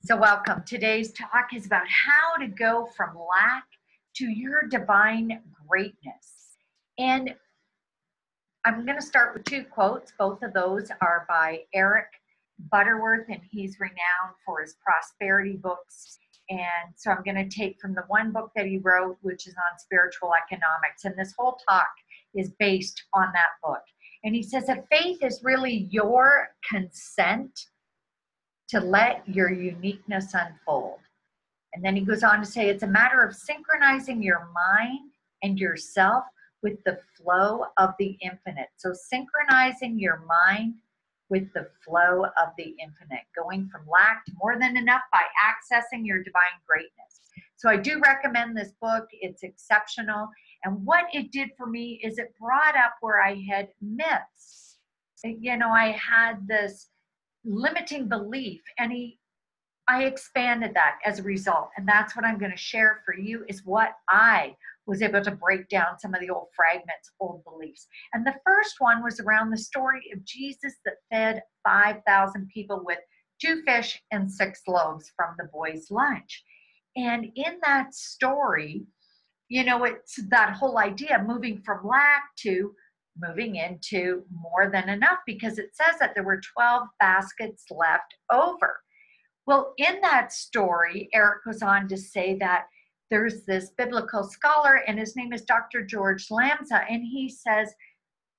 So welcome. Today's talk is about how to go from lack to your divine greatness. And I'm going to start with two quotes. Both of those are by Eric Butterworth, and he's renowned for his prosperity books. And so I'm going to take from the one book that he wrote, which is on spiritual economics. And this whole talk is based on that book. And he says that faith is really your consent to let your uniqueness unfold. And then he goes on to say it's a matter of synchronizing your mind and yourself with the flow of the infinite. So synchronizing your mind with the flow of the infinite, going from lack to more than enough by accessing your divine greatness. So I do recommend this book. It's exceptional. And what it did for me is it brought up where I had myths. I had this limiting belief, and I expanded that as a result. And that's what I'm going to share for you, is what I was able to break down some of the old fragments, old beliefs. And the first one was around the story of Jesus that fed 5,000 people with 2 fish and 6 loaves from the boys' lunch. And in that story, it's that whole idea of moving from lack to moving into more than enough, because it says that there were 12 baskets left over. Well, in that story, Eric goes on to say that there's this biblical scholar, and his name is Dr. George Lamsa, and he says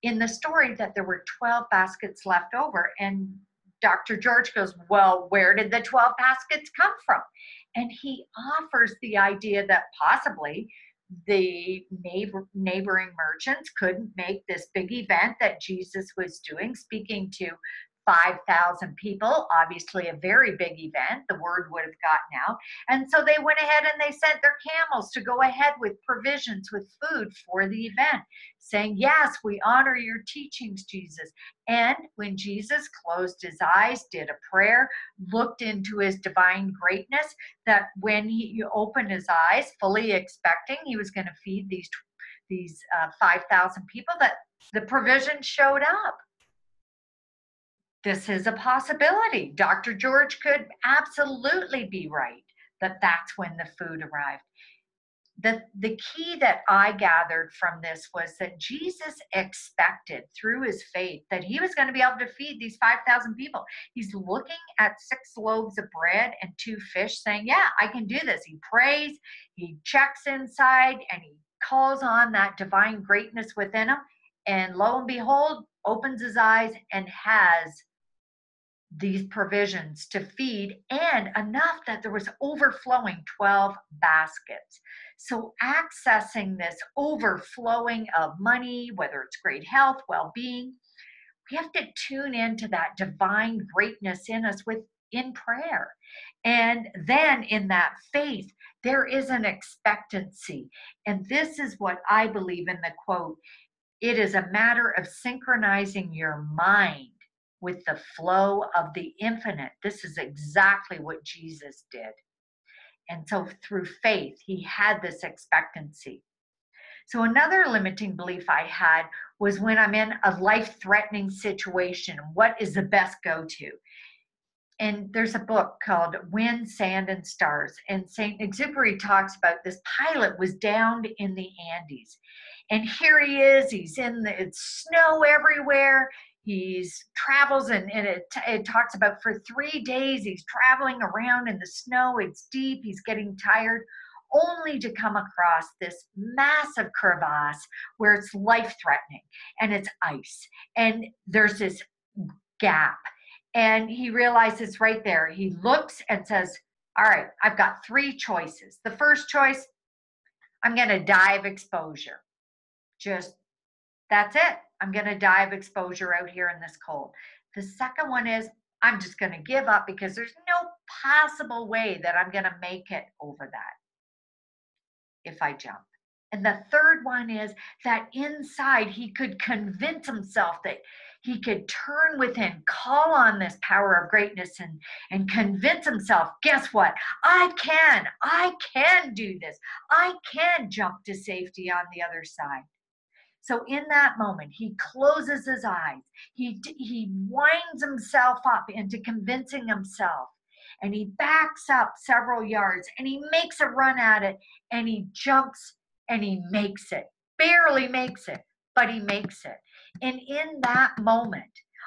in the story that there were 12 baskets left over. And Dr. George goes, well, where did the 12 baskets come from? And he offers the idea that possibly the neighboring merchants couldn't make this big event that Jesus was doing, speaking to 5,000 people, obviously a very big event, the word would have gotten out. And so they went ahead and they sent their camels to go ahead with provisions, with food for the event, saying, yes, we honor your teachings, Jesus. And when Jesus closed his eyes, did a prayer, looked into his divine greatness, that when he opened his eyes, fully expecting he was going to feed these 5,000 people, that the provision showed up. This is a possibility. Dr. George could absolutely be right that that's when the food arrived. The key that I gathered from this was that Jesus expected through his faith that he was going to be able to feed these 5,000 people. He's looking at 6 loaves of bread and 2 fish saying, yeah, I can do this. He prays, he checks inside, and he calls on that divine greatness within him. And lo and behold, opens his eyes and has these provisions to feed, and enough that there was overflowing 12 baskets. So accessing this overflowing of money, whether it's great health, well-being, we have to tune into that divine greatness in us in prayer. And then in that faith, there is an expectancy. And this is what I believe in the quote, it is a matter of synchronizing your mind with the flow of the infinite. This is exactly what Jesus did. And so through faith, he had this expectancy. So another limiting belief I had was when I'm in a life-threatening situation, what is the best go-to? And there's a book called Wind, Sand, and Stars. And St. Exupery talks about this pilot was downed in the Andes. And here he is, he's it's snow everywhere. He's travels, and it talks about for 3 days, he's traveling around in the snow. It's deep, he's getting tired, only to come across this massive crevasse where it's life-threatening, and it's ice. And there's this gap. And he realizes right there, he looks and says, all right, I've got 3 choices. The first choice, I'm going to die of exposure. That's it. I'm going to die of exposure out here in this cold. The second one is, I'm just going to give up because there's no possible way that I'm going to make it over that if I jump. And the third one is that inside he could convince himself that he could turn within, call on this power of greatness and convince himself, guess what? I can do this. I can jump to safety on the other side. So in that moment, he closes his eyes. He winds himself up into convincing himself. and he backs up several yards and he makes a run at it and he jumps and he makes it. Barely makes it, but he makes it. And in that moment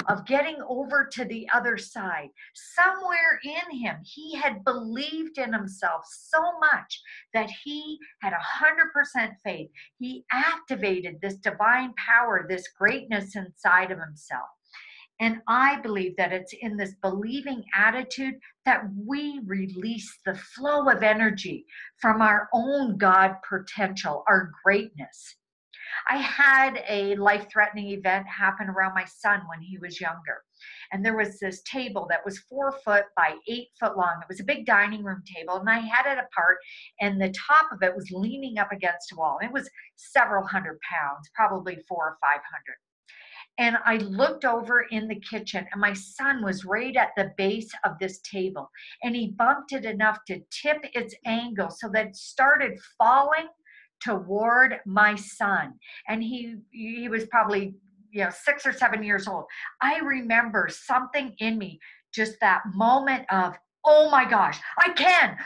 of getting over to the other side, somewhere in him, he had believed in himself so much that he had 100% faith. He activated this divine power, this greatness inside of himself. And I believe that it's in this believing attitude that we release the flow of energy from our own God potential, our greatness. I had a life-threatening event happen around my son when he was younger. And there was this table that was 4 foot by 8 foot long. It was a big dining room table, and I had it apart, and the top of it was leaning up against a wall. It was several hundred pounds, probably 400 or 500. And I looked over in the kitchen, and my son was right at the base of this table, and he bumped it enough to tip its angle so that it started falling toward my son. And he was probably 6 or 7 years old. I remember something in me, just that moment of, oh my gosh, I can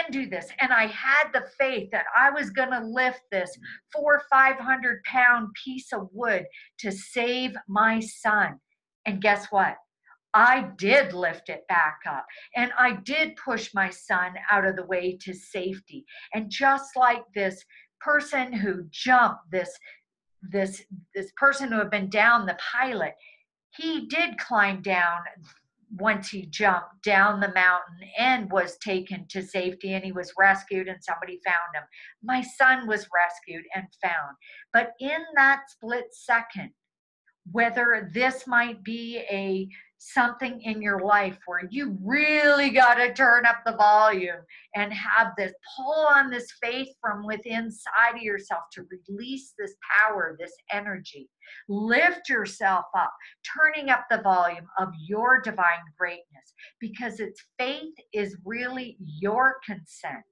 do this. And I had the faith that I was going to lift this 400 or 500 pound piece of wood to save my son. And guess what? I did lift it back up, and I did push my son out of the way to safety. And just like this person who jumped, this person who had been down, the pilot, he did climb down once he jumped down the mountain and was taken to safety, and he was rescued and somebody found him. My son was rescued and found. But in that split second, whether this might be something in your life where you really got to turn up the volume and have this pull on this faith from within inside of yourself to release this power, this energy. Lift yourself up, turning up the volume of your divine greatness, because its faith is really your consent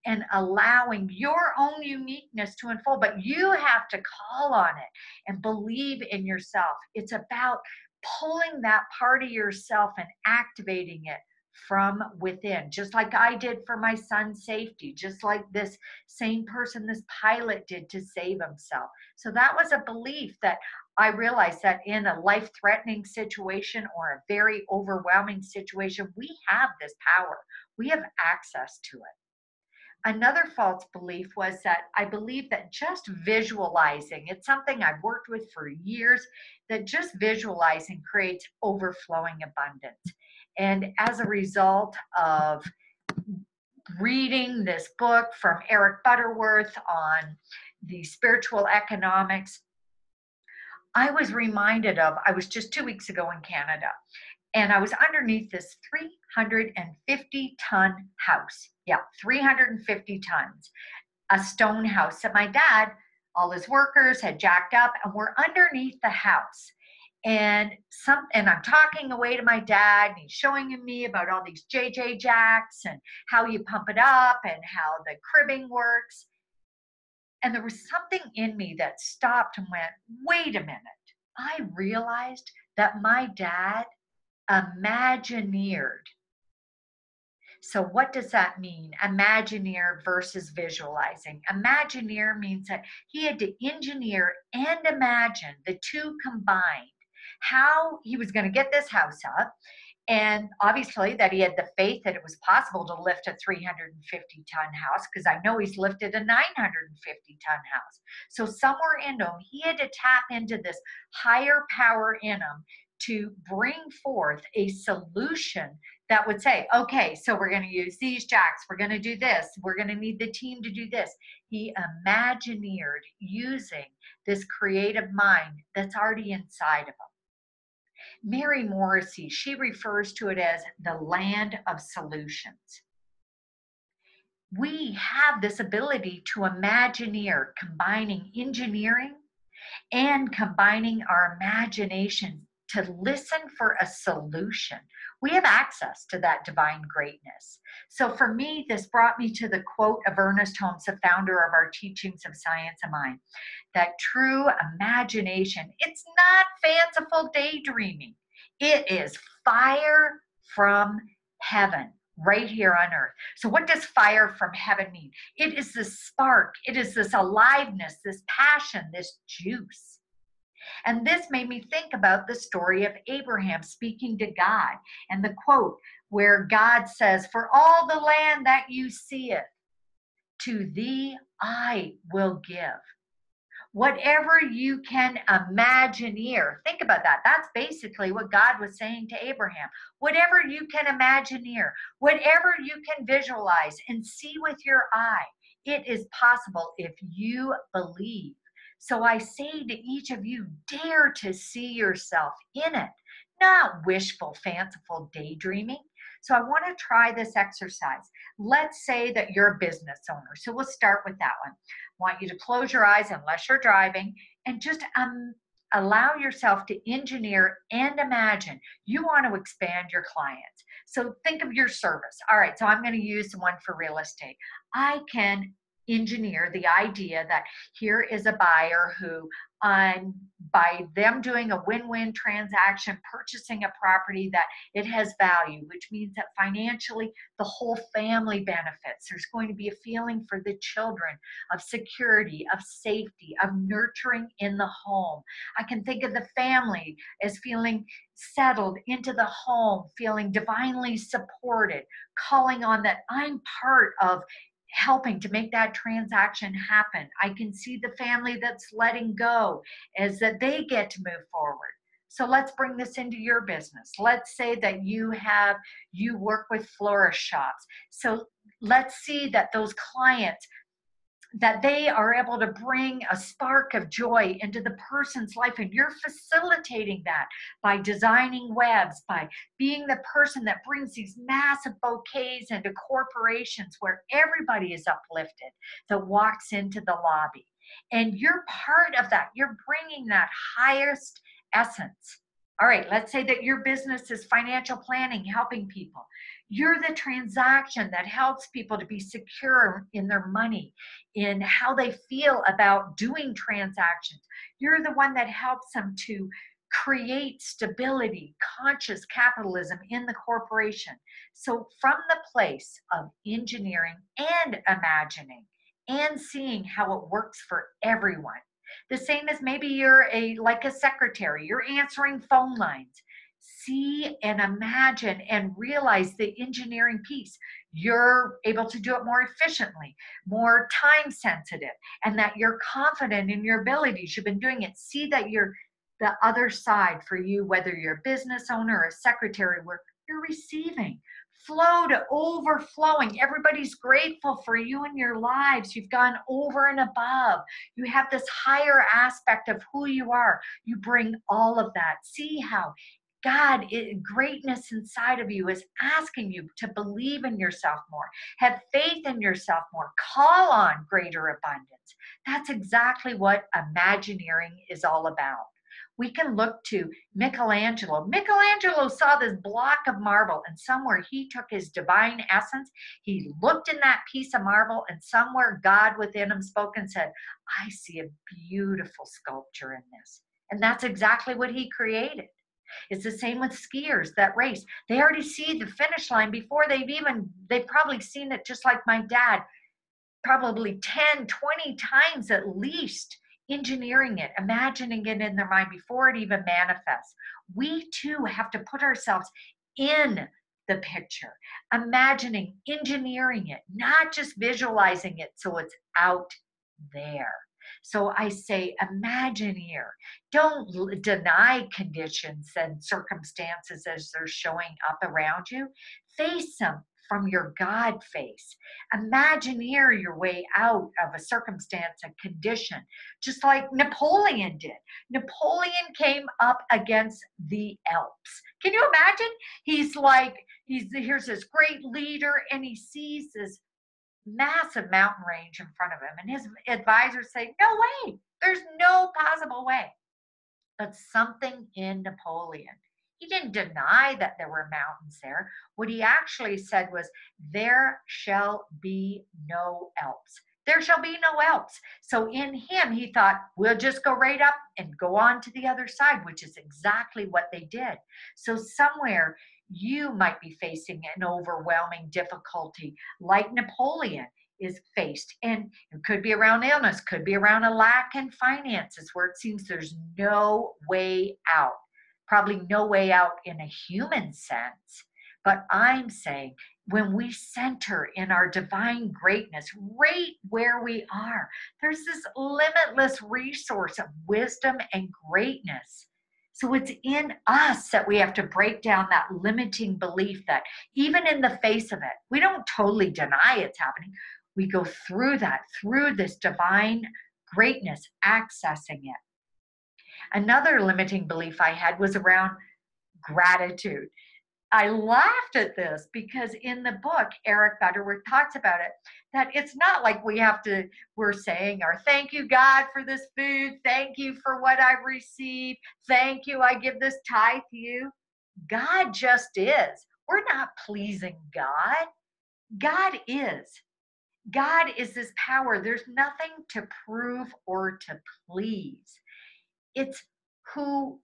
and allowing your own uniqueness to unfold. But you have to call on it and believe in yourself. It's about pulling that part of yourself and activating it from within, just like I did for my son's safety, just like this same person, this pilot, did to save himself. So that was a belief that I realized that in a life-threatening situation or a very overwhelming situation, we have this power. We have access to it. Another false belief was that I believe that just visualizing, it's something I've worked with for years, that just visualizing creates overflowing abundance. And as a result of reading this book from Eric Butterworth on the spiritual economics, I was reminded of, I was just 2 weeks ago in Canada, and I was underneath this 350-ton house. Yeah, 350 tons. A stone house that my dad, all his workers had jacked up, and we're underneath the house. And I'm talking away to my dad, and he's showing me about all these JJ jacks and how you pump it up and how the cribbing works. And there was something in me that stopped and went, wait a minute. I realized that my dad imagineered. So what does that mean? Imagineer versus visualizing. Imagineer means that he had to engineer and imagine, the two combined, how he was going to get this house up. And obviously that he had the faith that it was possible to lift a 350-ton house, because I know he's lifted a 950-ton house. So somewhere in him, he had to tap into this higher power in him to bring forth a solution that would say, okay, so we're going to use these jacks, we're going to do this, we're going to need the team to do this. He imagineered using this creative mind that's already inside of him. Mary Morrissey, she refers to it as the land of solutions. We have this ability to imagineer, combining engineering and combining our imagination to listen for a solution. We have access to that divine greatness. So for me, this brought me to the quote of Ernest Holmes, the founder of our teachings of Science of Mind, that true imagination, it's not fanciful daydreaming. It is fire from heaven. right here on earth. So what does fire from heaven mean? It is this spark. It is this aliveness, this passion, this juice. And this made me think about the story of Abraham speaking to God and the quote where God says, "For all the land that you seeth, to thee I will give." Whatever you can imagineer. Think about that. That's basically what God was saying to Abraham. Whatever you can imagineer, whatever you can visualize and see with your eye, it is possible if you believe. So I say to each of you, dare to see yourself in it, not wishful, fanciful daydreaming. So I want to try this exercise. Let's say that you're a business owner. So we'll start with that one. Want you to close your eyes unless you're driving and just allow yourself to engineer and imagine you want to expand your clients. So think of your service. All right, so I'm going to use the one for real estate. I can engineer the idea that here is a buyer who by them doing a win-win transaction, purchasing a property, that it has value, which means that financially the whole family benefits. There's going to be a feeling for the children of security, of safety, of nurturing in the home. I can think of the family as feeling settled into the home, feeling divinely supported, calling on that I'm part of helping to make that transaction happen. I can see the family that's letting go as that they get to move forward. So let's bring this into your business. Let's say that you work with florist shops. So let's see that those clients, that they are able to bring a spark of joy into the person's life, and you're facilitating that by designing webs, by being the person that brings these massive bouquets into corporations where everybody is uplifted that walks into the lobby. And you're part of that. You're bringing that highest essence. All right, let's say that your business is financial planning, helping people. You're the transaction that helps people to be secure in their money, in how they feel about doing transactions. You're the one that helps them to create stability, conscious capitalism in the corporation. So from the place of engineering and imagining and seeing how it works for everyone. The same as maybe you're like a secretary, you're answering phone lines. See and imagine and realize the engineering piece. You're able to do it more efficiently, more time sensitive, and that you're confident in your abilities. You've been doing it. See that you're the other side for you, whether you're a business owner or a secretary, where you're receiving. Flow to overflowing. Everybody's grateful for you in your lives. You've gone over and above. You have this higher aspect of who you are. You bring all of that. See how God, greatness inside of you is asking you to believe in yourself more, have faith in yourself more, call on greater abundance. That's exactly what Imagineering is all about. We can look to Michelangelo. Michelangelo saw this block of marble, and somewhere he took his divine essence. He looked in that piece of marble, and somewhere God within him spoke and said, I see a beautiful sculpture in this. And that's exactly what he created. It's the same with skiers that race. They already see the finish line before they've probably seen it, just like my dad, probably 10, 20 times at least, engineering it, imagining it in their mind before it even manifests. We too have to put ourselves in the picture, imagining, engineering it, not just visualizing it so it's out there. So I say, Imagineer. Don't deny conditions and circumstances as they're showing up around you. Face them from your God face. Imagineer your way out of a circumstance, a condition, just like Napoleon did. Napoleon came up against the Alps. Can you imagine? Here's this great leader, and he sees this massive mountain range in front of him, and his advisors say, no way, there's no possible way. But something in Napoleon, he didn't deny that there were mountains there. What he actually said was, there shall be no Alps. There shall be no Alps. So in him, he thought, we'll just go right up and go on to the other side, which is exactly what they did. So somewhere You might be facing an overwhelming difficulty like Napoleon is faced. And it could be around illness, could be around a lack in finances where it seems there's no way out. Probably no way out in a human sense. But I'm saying when we center in our divine greatness, right where we are, there's this limitless resource of wisdom and greatness. So it's in us that we have to break down that limiting belief that even in the face of it, we don't totally deny it's happening. We go through that, through this divine greatness, accessing it. Another limiting belief I had was around gratitude. I laughed at this because in the book, Eric Butterworth talks about it, that it's not like we're saying our thank you, God, for this food. Thank you for what I've received. Thank you, I give this tithe to you. God just is. We're not pleasing God. God is. God is this power. There's nothing to prove or to please. It's who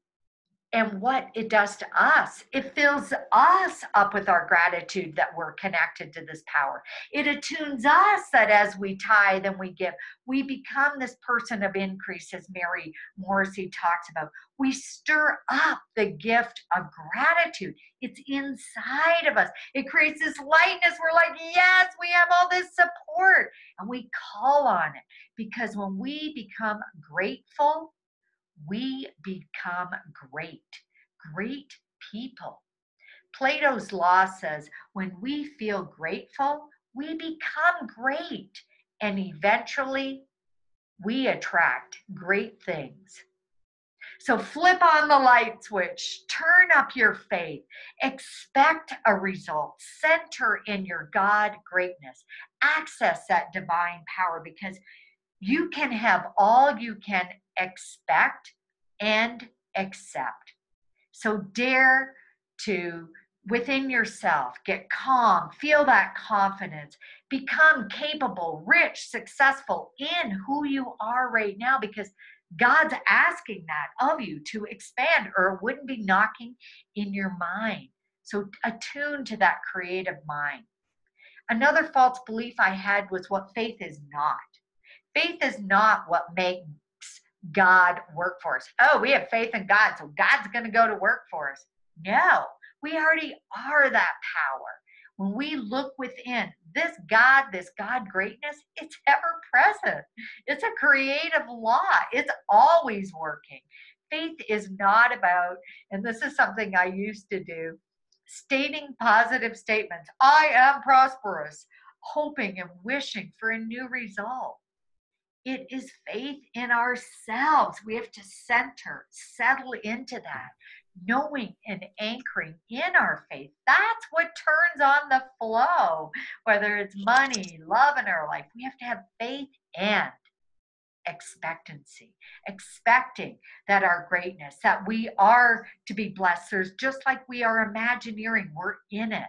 and what it does to us. It fills us up with our gratitude that we're connected to this power. It attunes us that as we tithe and we give, we become this person of increase, as Mary Morrissey talks about. We stir up the gift of gratitude. It's inside of us. It creates this lightness. We're like, yes, we have all this support. And we call on it because when we become grateful, we become great people. Plato's law says when we feel grateful, we become great, and eventually we attract great things. So flip on the light switch, turn up your faith, expect a result, center in your God greatness, access that divine power because you can have all you can expect and accept. So dare to, within yourself, get calm, feel that confidence, become capable, rich, successful in who you are right now because God's asking that of you to expand or it wouldn't be knocking in your mind. So attune to that creative mind. Another false belief I had was what faith is not. Faith is not what makes God work for us. Oh, we have faith in God, so God's going to go to work for us. No, we already are that power. When we look within, this God greatness, it's ever present. It's a creative law. It's always working. Faith is not about, and this is something I used to do, stating positive statements. I am prosperous, hoping and wishing for a new result. It is faith in ourselves. We have to settle into that, knowing and anchoring in our faith. That's what turns on the flow, whether it's money, love in our life. We have to have faith and expectancy, expecting that our greatness, that we are to be blessed. There's just like we are imagineering, we're in it.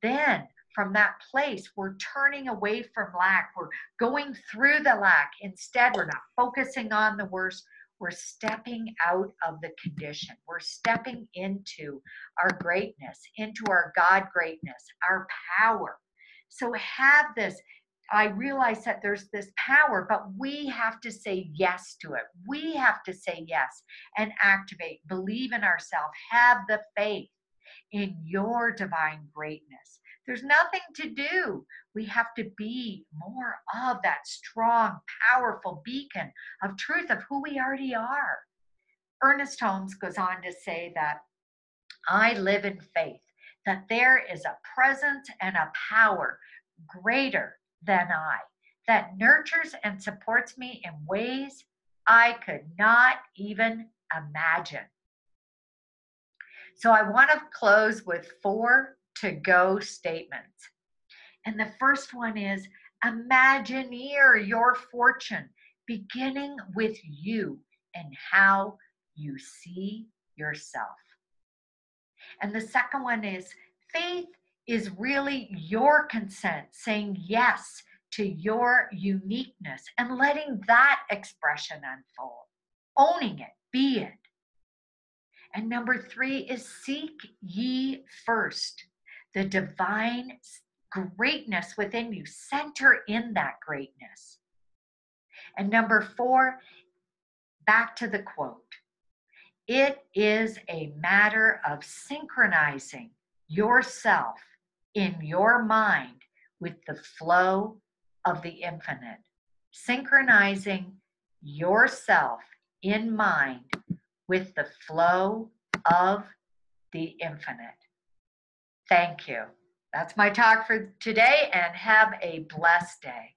Then from that place, we're turning away from lack. We're going through the lack. Instead, we're not focusing on the worst. We're stepping out of the condition. We're stepping into our greatness, into our God greatness, our power. So have this. I realize that there's this power, but we have to say yes to it. We have to say yes and activate, believe in ourselves, have the faith in your divine greatness. There's nothing to do. We have to be more of that strong, powerful beacon of truth of who we already are. Ernest Holmes goes on to say that I live in faith, that there is a presence and a power greater than I, that nurtures and supports me in ways I could not even imagine. So I want to close with 4 to-go statements. And the first one is, imagineer your fortune, beginning with you and how you see yourself. And the second one is, faith is really your consent, saying yes to your uniqueness and letting that expression unfold, owning it, be it. And number 3 is seek ye first the divine greatness within you. Center in that greatness. And number 4, back to the quote. It is a matter of synchronizing yourself in your mind with the flow of the infinite. Synchronizing yourself in mind with the flow of the infinite. Thank you. That's my talk for today, and have a blessed day.